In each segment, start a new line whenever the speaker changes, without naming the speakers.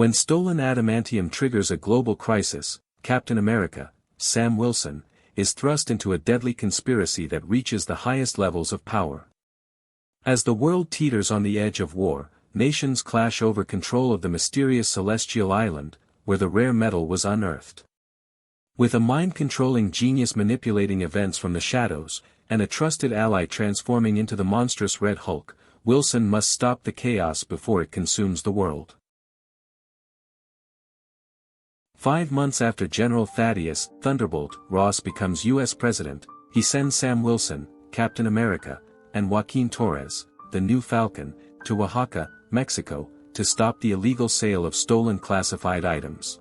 When stolen adamantium triggers a global crisis, Captain America, Sam Wilson, is thrust into a deadly conspiracy that reaches the highest levels of power. As the world teeters on the edge of war, nations clash over control of the mysterious celestial island, where the rare metal was unearthed. With a mind-controlling genius manipulating events from the shadows, and a trusted ally transforming into the monstrous Red Hulk, Wilson must stop the chaos before it consumes the world. 5 months after General Thaddeus, Thunderbolt, Ross becomes U.S. President, he sends Sam Wilson, Captain America, and Joaquin Torres, the new Falcon, to Oaxaca, Mexico, to stop the illegal sale of stolen classified items.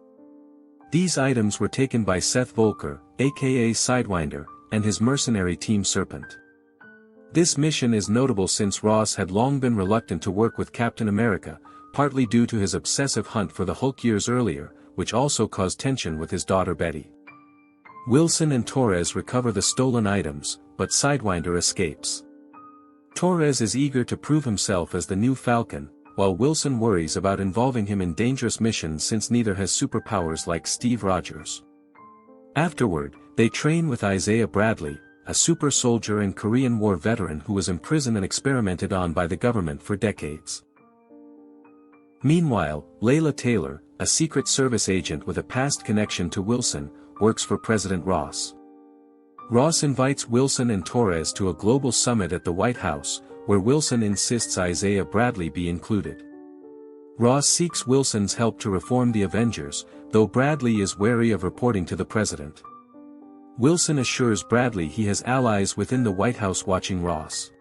These items were taken by Seth Volker, aka Sidewinder, and his mercenary team Serpent. This mission is notable since Ross had long been reluctant to work with Captain America, partly due to his obsessive hunt for the Hulk years earlier, which also caused tension with his daughter Betty. Wilson and Torres recover the stolen items, but Sidewinder escapes. Torres is eager to prove himself as the new Falcon, while Wilson worries about involving him in dangerous missions since neither has superpowers like Steve Rogers. Afterward, they train with Isaiah Bradley, a super soldier and Korean War veteran who was imprisoned and experimented on by the government for decades. Meanwhile, Layla Taylor, a Secret Service agent with a past connection to Wilson, works for President Ross. Ross invites Wilson and Torres to a global summit at the White House, where Wilson insists Isaiah Bradley be included. Ross seeks Wilson's help to reform the Avengers, though Bradley is wary of reporting to the president. Wilson assures Bradley he has allies within the White House watching Ross.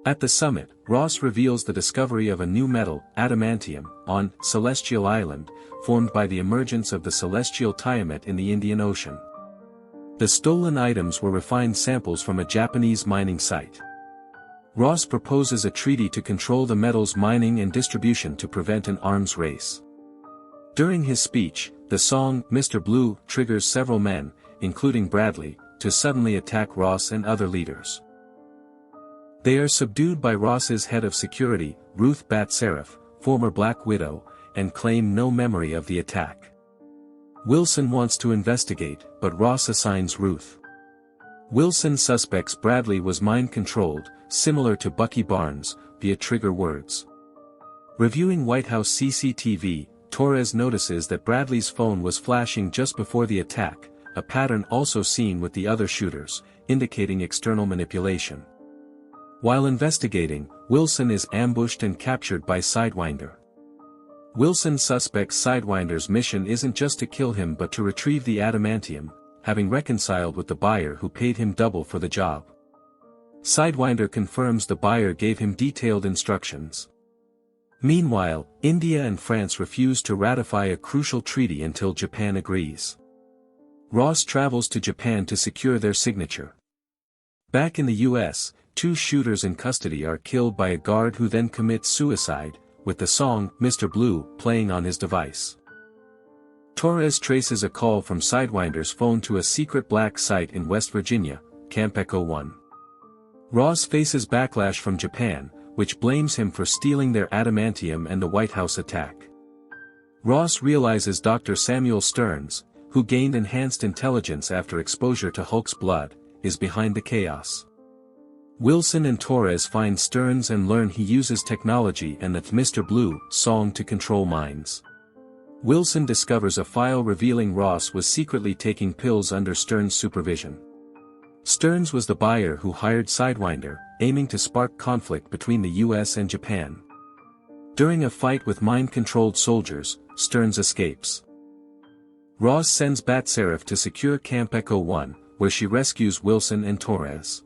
At the summit, Ross reveals the discovery of a new metal, adamantium, on Celestial Island, formed by the emergence of the celestial Tiamat in the Indian Ocean. The stolen items were refined samples from a Japanese mining site. Ross proposes a treaty to control the metal's mining and distribution to prevent an arms race. During his speech, the song, Mr. Blue, triggers several men, including Bradley, to suddenly attack Ross and other leaders. They are subdued by Ross's head of security, Ruth Bat Seraph, former Black Widow, and claim no memory of the attack. Wilson wants to investigate, but Ross assigns Ruth. Wilson suspects Bradley was mind-controlled, similar to Bucky Barnes, via trigger words. Reviewing White House CCTV, Torres notices that Bradley's phone was flashing just before the attack, a pattern also seen with the other shooters, indicating external manipulation. While investigating, Wilson is ambushed and captured by Sidewinder. Wilson suspects Sidewinder's mission isn't just to kill him but to retrieve the adamantium, having reconciled with the buyer who paid him double for the job. Sidewinder confirms the buyer gave him detailed instructions. Meanwhile, India and France refuse to ratify a crucial treaty until Japan agrees. Ross travels to Japan to secure their signature. Back in the US, 2 shooters in custody are killed by a guard who then commits suicide, with the song, Mr. Blue, playing on his device. Torres traces a call from Sidewinder's phone to a secret black site in West Virginia, Camp Echo 1. Ross faces backlash from Japan, which blames him for stealing their adamantium and the White House attack. Ross realizes Dr. Samuel Stearns, who gained enhanced intelligence after exposure to Hulk's blood, is behind the chaos. Wilson and Torres find Stearns and learn he uses technology and the Mr. Blue song to control minds. Wilson discovers a file revealing Ross was secretly taking pills under Stearns' supervision. Stearns was the buyer who hired Sidewinder, aiming to spark conflict between the US and Japan. During a fight with mind-controlled soldiers, Stearns escapes. Ross sends Bat Seraph to secure Camp Echo 1, where she rescues Wilson and Torres.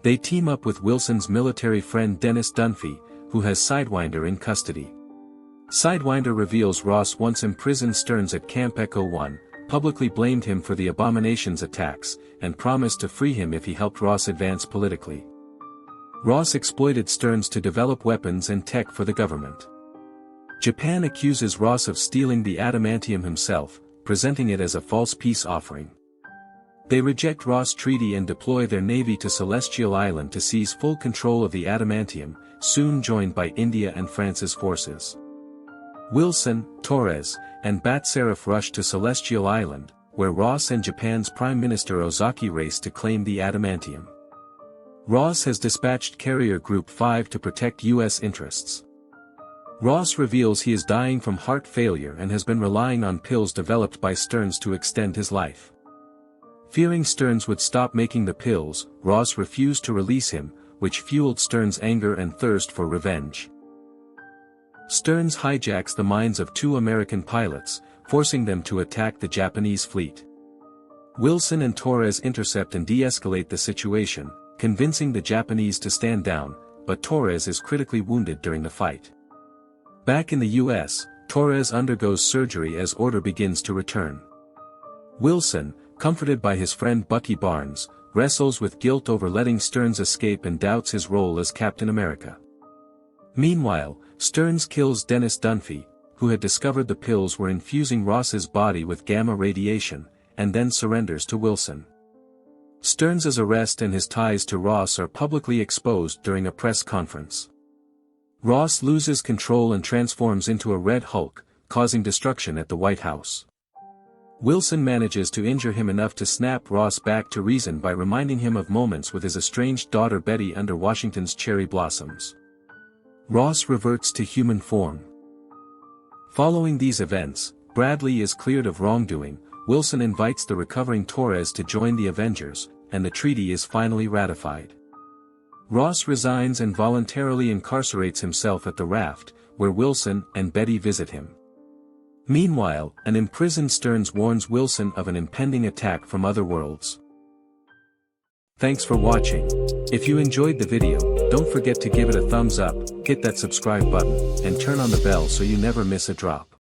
They team up with Wilson's military friend Dennis Dunphy, who has Sidewinder in custody. Sidewinder reveals Ross once imprisoned Stearns at Camp Echo 1, publicly blamed him for the Abomination's attacks, and promised to free him if he helped Ross advance politically. Ross exploited Stearns to develop weapons and tech for the government. Japan accuses Ross of stealing the adamantium himself, presenting it as a false peace offering. They reject Ross' treaty and deploy their navy to Celestial Island to seize full control of the adamantium, soon joined by India and France's forces. Wilson, Torres, and Bat-Seraph rush to Celestial Island, where Ross and Japan's Prime Minister Ozaki race to claim the Adamantium. Ross has dispatched Carrier Group 5 to protect U.S. interests. Ross reveals he is dying from heart failure and has been relying on pills developed by Stearns to extend his life. Fearing Stearns would stop making the pills, Ross refused to release him, which fueled Stearns' anger and thirst for revenge. Stearns hijacks the minds of 2 American pilots, forcing them to attack the Japanese fleet. Wilson and Torres intercept and de-escalate the situation, convincing the Japanese to stand down, but Torres is critically wounded during the fight. Back in the U.S., Torres undergoes surgery as order begins to return. Wilson, comforted by his friend Bucky Barnes, wrestles with guilt over letting Stearns escape and doubts his role as Captain America. Meanwhile, Stearns kills Dennis Dunphy, who had discovered the pills were infusing Ross's body with gamma radiation, and then surrenders to Wilson. Stearns' arrest and his ties to Ross are publicly exposed during a press conference. Ross loses control and transforms into a Red Hulk, causing destruction at the White House. Wilson manages to injure him enough to snap Ross back to reason by reminding him of moments with his estranged daughter Betty under Washington's cherry blossoms. Ross reverts to human form. Following these events, Bradley is cleared of wrongdoing, Wilson invites the recovering Torres to join the Avengers, and the treaty is finally ratified. Ross resigns and voluntarily incarcerates himself at the raft, where Wilson and Betty visit him. Meanwhile, an imprisoned Stearns warns Wilson of an impending attack from other worlds. Thanks for watching. If you enjoyed the video, don't forget to give it a thumbs up, hit that subscribe button, and turn on the bell so you never miss a drop.